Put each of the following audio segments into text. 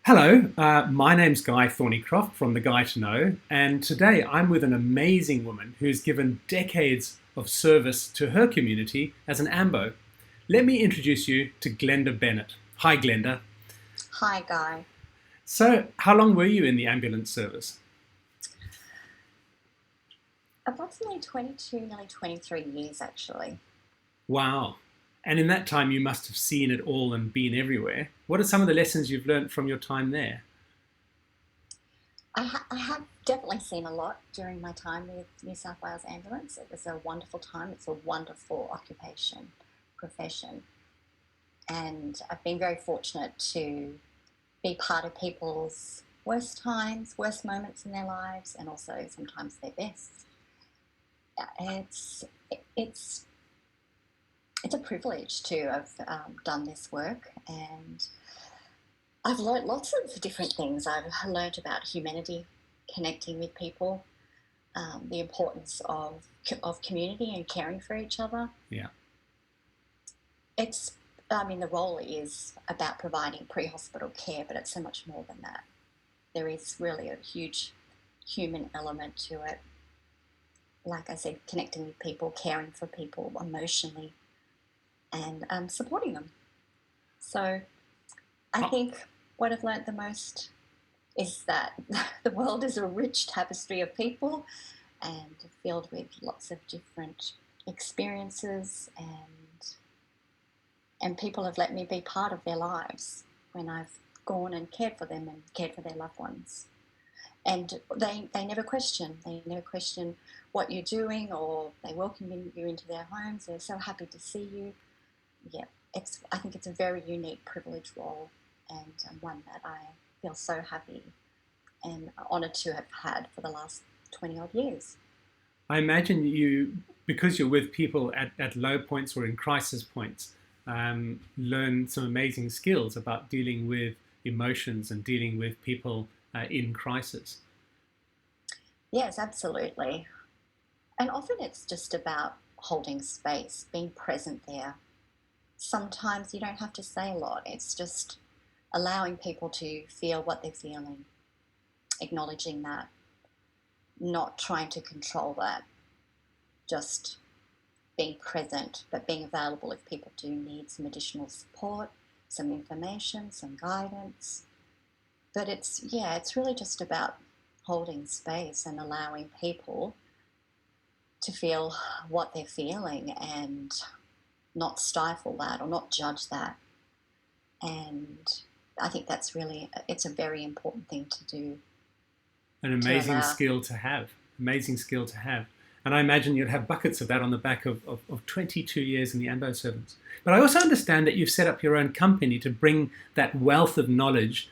Hello, my name's Guy Thornycroft from The Guy to Know, and today I'm with an amazing woman who's given decades of service to her community as an AMBO. Let me introduce you to Glenda Bennett. Hi, Glenda. Hi, Guy. So, how long were you in the ambulance service? Approximately 22, nearly 23 years, actually. Wow. And in that time, you must have seen it all and been everywhere. What are some of the lessons you've learned from your time there? I have definitely seen a lot during my time with New South Wales Ambulance. It was a wonderful time. It's a wonderful occupation, profession. And I've been very fortunate to be part of people's worst times, worst moments in their lives, and also sometimes their best. It's, it's, it's a privilege to have done this work, and I've learned lots of different things. I've learned about humanity, connecting with people, the importance of community and caring for each other. Yeah. It's, I mean, the role is about providing pre-hospital care, but it's so much more than that. There is really a huge human element to it. Like I said, connecting with people, caring for people emotionally, and supporting them. So I Oh, think what I've learnt the most is that the world is a rich tapestry of people and filled with lots of different experiences, and people have let me be part of their lives when I've gone and cared for them and cared for their loved ones. And they never question. They never question what you're doing, or they welcome you into their homes. They're so happy to see you. Yeah, I think it's a very unique, privileged role, and one that I feel so happy and honoured to have had for the last 20 odd years. I imagine you, because you're with people at low points or in crisis points, learn some amazing skills about dealing with emotions and dealing with people in crisis. Yes, absolutely. And often it's just about holding space, being present there. Sometimes you don't have to say a lot, it's just allowing people to feel what they're feeling, acknowledging that, not trying to control that, just being present, but being available if people do need some additional support, some information, some guidance. But it's really just about holding space and allowing people to feel what they're feeling and not stifle that or not judge that. And I think it's a very important thing to do, An to amazing allow. skill to have. Amazing skill to have. And I imagine you'd have buckets of that on the back of 22 years in the AMBO service. But I also understand that you've set up your own company to bring that wealth of knowledge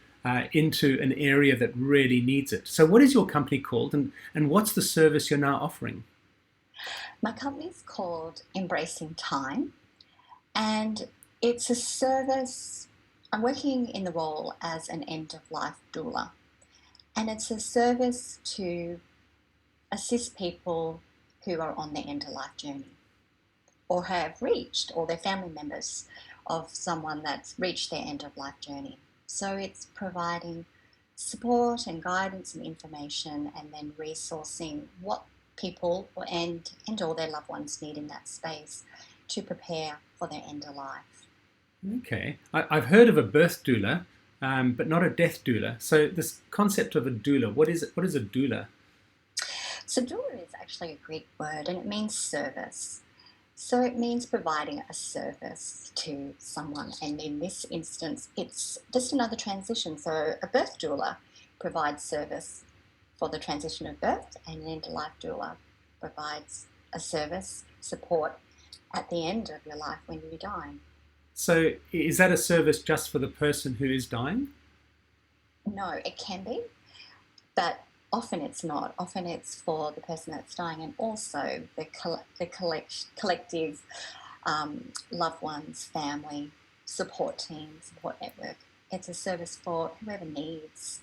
into an area that really needs it. So, what is your company called, and what's the service you're now offering? My company's called Embracing Time, and it's a service. I'm working in the role as an end of life doula, and it's a service to assist people who are on their end of life journey or have reached, or their family members of someone that's reached their end of life journey. So it's providing support and guidance and information, and then resourcing what people and all their loved ones need in that space to prepare for their end of life. Okay. I've heard of a birth doula, but not a death doula. So, this concept of a doula, what is it? What is a doula? So doula is actually a Greek word, and it means service. So it means providing a service to someone, and in this instance, it's just another transition. So a birth doula provides service for the transition of birth, and an end-of-life doula provides a service, support at the end of your life when you die. So, is that a service just for the person who is dying? No, it can be, but often it's not. Often it's for the person that's dying, and also collective loved ones, family, support team, support network. It's a service for whoever needs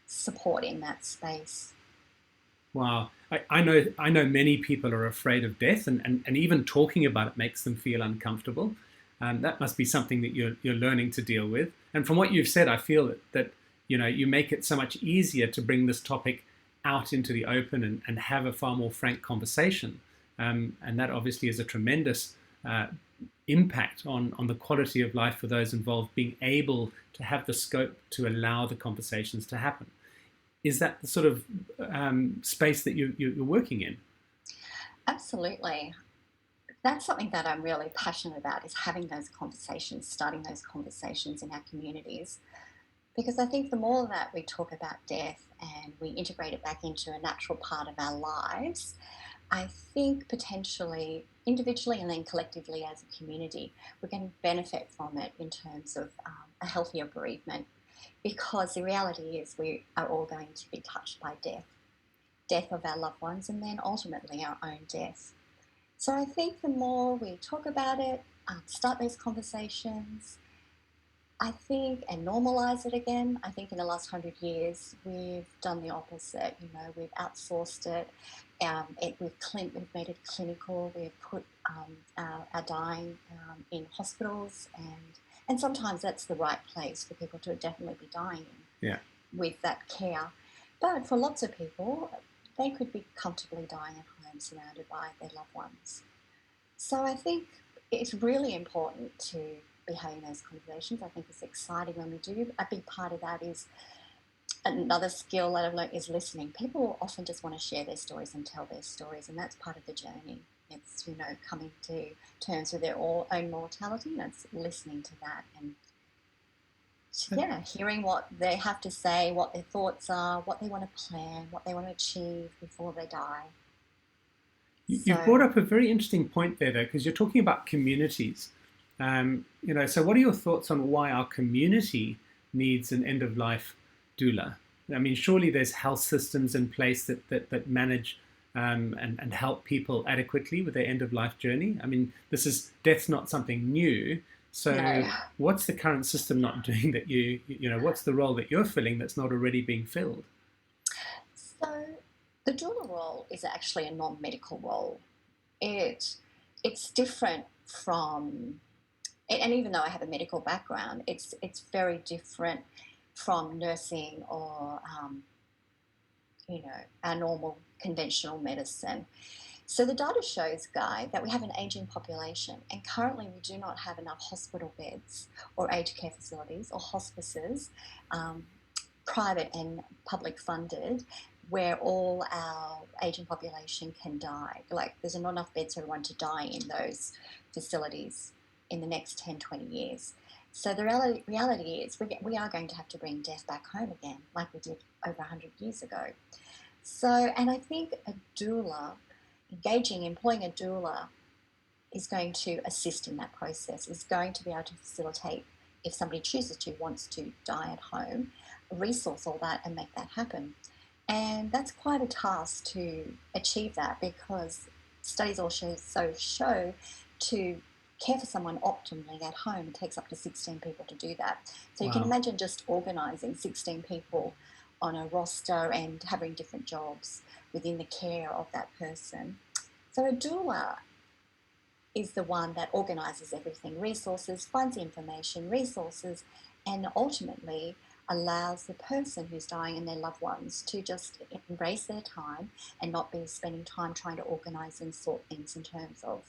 support in that space. Wow. I know many people are afraid of death, and even talking about it makes them feel uncomfortable. That must be something that you're learning to deal with. And from what you've said, I feel that you make it so much easier to bring this topic out into the open and have a far more frank conversation. And that obviously is a tremendous impact on the quality of life for those involved, being able to have the scope to allow the conversations to happen. Is that the sort of space that you're working in? Absolutely. That's something that I'm really passionate about, is having those conversations, starting those conversations in our communities. Because I think the more that we talk about death and we integrate it back into a natural part of our lives, I think potentially individually and then collectively as a community, we're going to benefit from it in terms of a healthier bereavement. Because the reality is we are all going to be touched by death of our loved ones, and then ultimately our own death. So I think the more we talk about it, start those conversations, I think, and normalize it again. I think in the last 100 years, we've done the opposite. We've outsourced it. We've made it clinical. We've put our dying in hospitals, and sometimes that's the right place for people to definitely be dying in, Yeah. with that care. But for lots of people, they could be comfortably dying at home, surrounded by their loved ones. So I think it's really important to be having those conversations. I think it's exciting when we do. A big part of that is another skill that I've learned is listening. People often just want to share their stories and tell their stories, and that's part of the journey. It's, coming to terms with their own mortality, and it's listening to that and, hearing what they have to say, what their thoughts are, what they want to plan, what they want to achieve before they die. You've brought up a very interesting point there, though, because you're talking about communities. So what are your thoughts on why our community needs an end-of-life doula? I mean, surely there's health systems in place that manage and help people adequately with their end-of-life journey. I mean, death's not something new. So No. what's the current system not doing that what's the role that you're filling that's not already being filled? So the doula role is actually a non-medical role. It's different from, and even though I have a medical background, it's very different from nursing or our normal conventional medicine. So the data shows, Guy, that we have an ageing population, and currently we do not have enough hospital beds or aged care facilities or hospices, private and public funded, where all our ageing population can die. Like, there's not enough beds for everyone to die in those facilities in the next 10, 20 years. So the reality is we are going to have to bring death back home again, like we did over 100 years ago. So, and I think a doula, employing a doula, is going to assist in that process, is going to be able to facilitate, if somebody chooses to, wants to die at home, resource all that and make that happen. And that's quite a task to achieve that, because studies also show to care for someone optimally at home, it takes up to 16 people to do that. So you can imagine just organising 16 people on a roster and having different jobs within the care of that person. So a doula is the one that organises everything, resources, finds the information, resources, and ultimately allows the person who's dying and their loved ones to just embrace their time and not be spending time trying to organise and sort things in terms of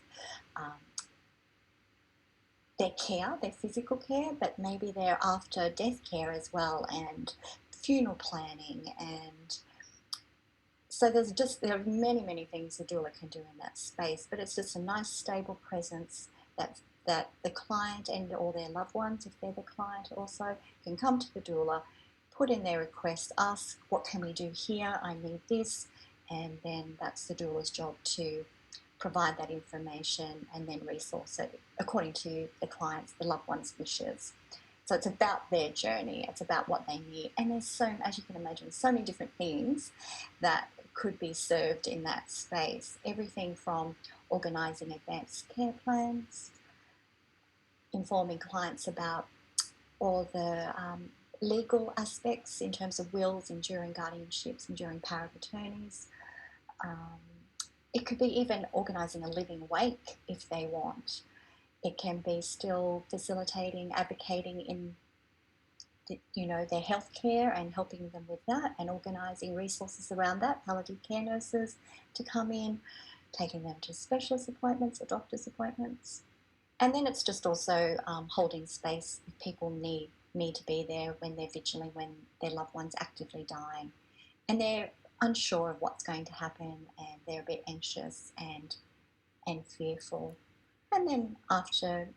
their care, their physical care, but maybe their after death care as well, and funeral planning. And so there are many, many things the doula can do in that space, but it's just a nice stable presence that the client and or their loved ones, if they're the client also, can come to the doula, put in their request, ask, what can we do here? I need this. And then that's the doula's job to provide that information and then resource it according to the client's, the loved one's wishes. So it's about their journey, it's about what they need. And there's as you can imagine, so many different things that could be served in that space. Everything from organising advanced care plans, informing clients about all the legal aspects in terms of wills, enduring guardianships, enduring power of attorneys. It could be even organising a living wake if they want. It can be still facilitating, advocating in their healthcare and helping them with that and organising resources around that, palliative care nurses to come in, taking them to specialist appointments or doctor's appointments. And then it's just also holding space if people need to be there when they're vigiling, when their loved one's actively dying. And they're unsure of what's going to happen and they're a bit anxious and fearful. And then after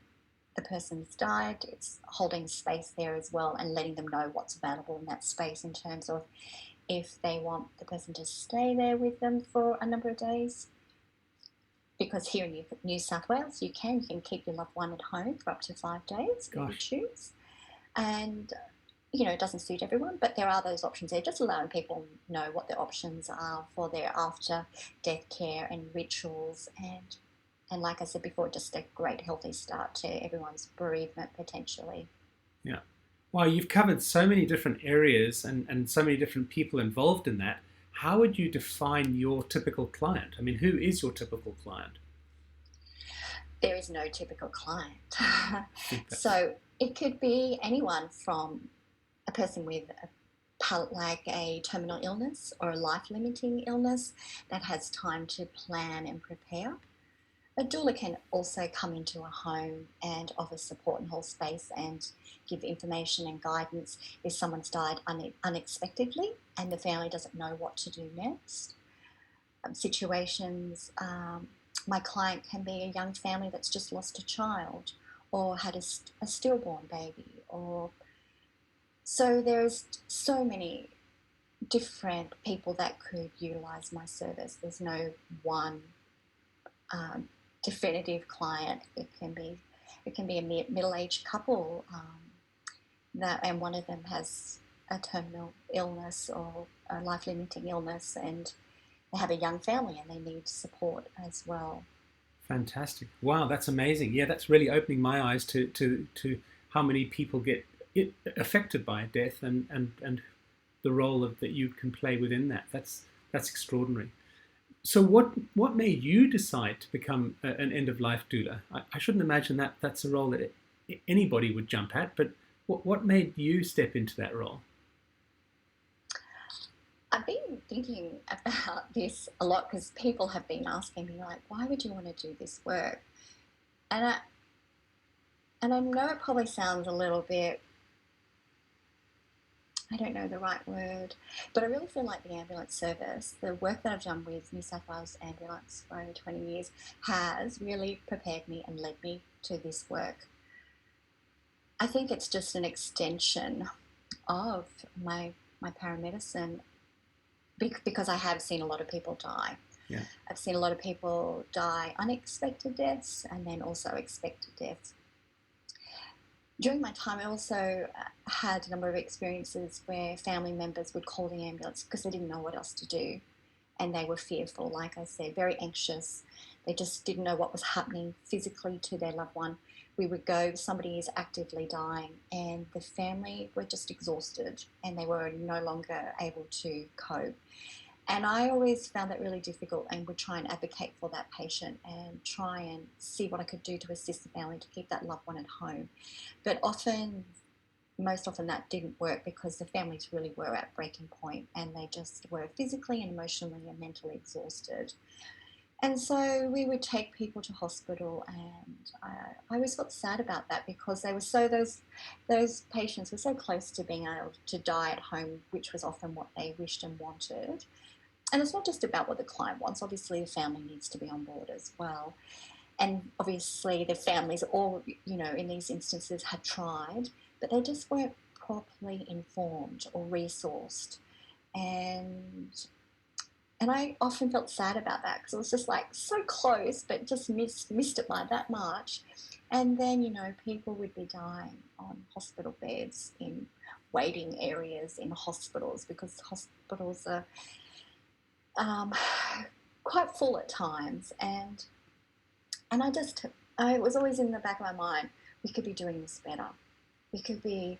the person's died, it's holding space there as well and letting them know what's available in that space in terms of if they want the person to stay there with them for a number of days. Because here in New South Wales, you can keep your loved one at home for up to 5 days if you choose. And, it doesn't suit everyone, but there are those options there, just allowing people know what their options are for their after-death care and rituals. And like I said before, just a great healthy start to everyone's bereavement potentially. Yeah. Wow, you've covered so many different areas and so many different people involved in that. How would you define your typical client? I mean, who is your typical client? There is no typical client. So it could be anyone from a person with a terminal illness or a life-limiting illness that has time to plan and prepare. A doula can also come into a home and offer support and hold space and give information and guidance if someone's died unexpectedly and the family doesn't know what to do next. My client can be a young family that's just lost a child or had a stillborn baby. So there's so many different people that could utilise my service. There's no one definitive client. It can be a middle-aged couple and one of them has a terminal illness or a life-limiting illness, and they have a young family and they need support as well. Fantastic! Wow, that's amazing. Yeah, that's really opening my eyes to how many people get affected by death and the role that you can play within that. That's extraordinary. So what made you decide to become an end-of-life doula? I shouldn't imagine that's a role that anybody would jump at, but what made you step into that role? I've been thinking about this a lot because people have been asking me, like, why would you want to do this work? And I know it probably sounds a little bit, I don't know the right word, but I really feel like the ambulance service, the work that I've done with New South Wales Ambulance for over 20 years has really prepared me and led me to this work. I think it's just an extension of my paramedicine because I have seen a lot of people die. Yeah. I've seen a lot of people die unexpected deaths and then also expected deaths. During my time, I also had a number of experiences where family members would call the ambulance because they didn't know what else to do and they were fearful, like I said, very anxious. They just didn't know what was happening physically to their loved one. We would go, somebody is actively dying and the family were just exhausted and they were no longer able to cope. And I always found that really difficult and would try and advocate for that patient and try and see what I could do to assist the family to keep that loved one at home. But most often that didn't work because the families really were at breaking point and they just were physically and emotionally and mentally exhausted. And so we would take people to hospital and I always felt sad about that because they were those patients were so close to being able to die at home, which was often what they wished and wanted. And it's not just about what the client wants. Obviously, the family needs to be on board as well. And obviously, the families all, in these instances had tried, but they just weren't properly informed or resourced. And I often felt sad about that because it was just like so close, but just missed it by that much. And then, people would be dying on hospital beds in waiting areas in hospitals because hospitals are quite full at times, and I was always in the back of my mind, we could be doing this better. We could be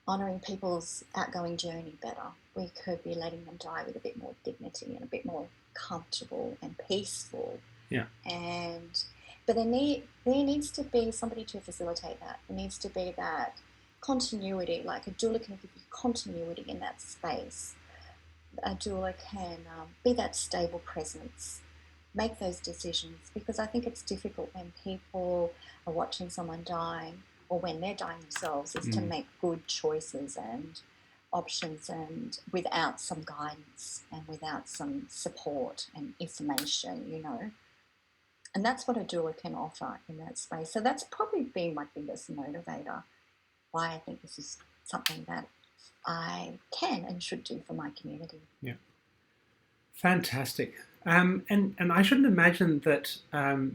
honouring people's outgoing journey better. We could be letting them die with a bit more dignity and a bit more comfortable and peaceful. Yeah. But there needs to be somebody to facilitate that. There needs to be that continuity, like a doula can give you continuity in that space. A doula can be that stable presence, make those decisions, because I think it's difficult when people are watching someone dying or when they're dying themselves is to make good choices and options, and without some guidance and without some support and information, you know. And that's what a doula can offer in that space. So that's probably been my biggest motivator, why I think this is something that I can and should do for my community. Yeah. Fantastic. And I shouldn't imagine that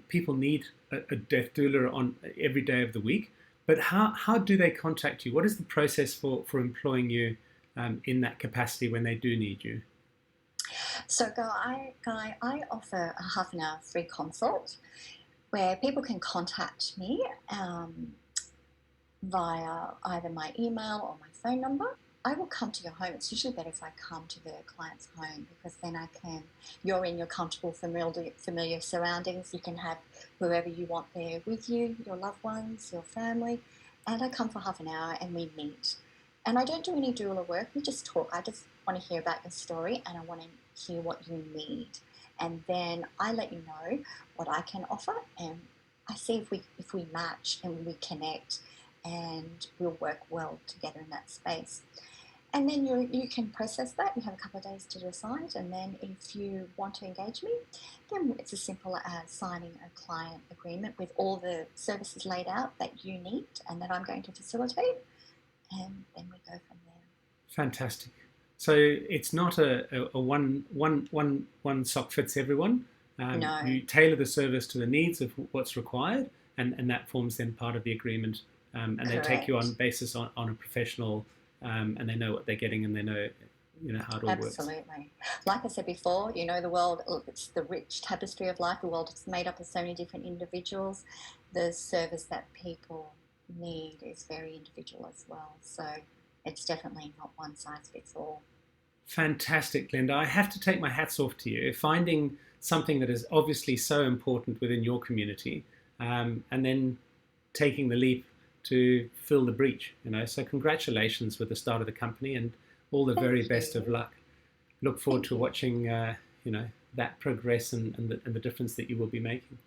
people need a death doula on every day of the week, but how do they contact you? What is the process for employing you in that capacity when they do need you? So, Guy, I offer a half an hour free consult where people can contact me via either my email or my phone number. I will come to your home. It's usually better if I come to the client's home, because then you're in your comfortable, familiar surroundings. You can have whoever you want there with you, your loved ones, your family. And I come for half an hour and we meet. And I don't do any doula work. We just talk. I just want to hear about your story and I want to hear what you need. And then I let you know what I can offer, and I see if we match and we connect and we'll work well together in that space. And then you can process that. You have a couple of days to decide. And then if you want to engage me, then it's as simple as signing a client agreement with all the services laid out that you need and that I'm going to facilitate. And then we go from there. Fantastic. So it's not a one sock fits everyone. No. You tailor the service to the needs of what's required, and that forms then part of the agreement. And they take you on basis on a professional, and they know what they're getting, and they know how it all works. Absolutely. Like I said before, the world, it's the rich tapestry of life. The world is made up of so many different individuals. The service that people need is very individual as well. So it's definitely not one size fits all. Fantastic, Glenda. I have to take my hats off to you. Finding something that is obviously so important within your community, and then taking the leap to fill the breach. So congratulations with the start of the company, and all the very best of luck. Look forward to watching that progress and the difference that you will be making.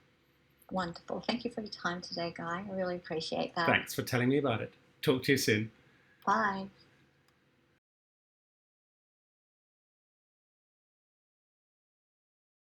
Wonderful. Thank you for your time today, Guy. I really appreciate that. Thanks for telling me about it. Talk to you soon. Bye.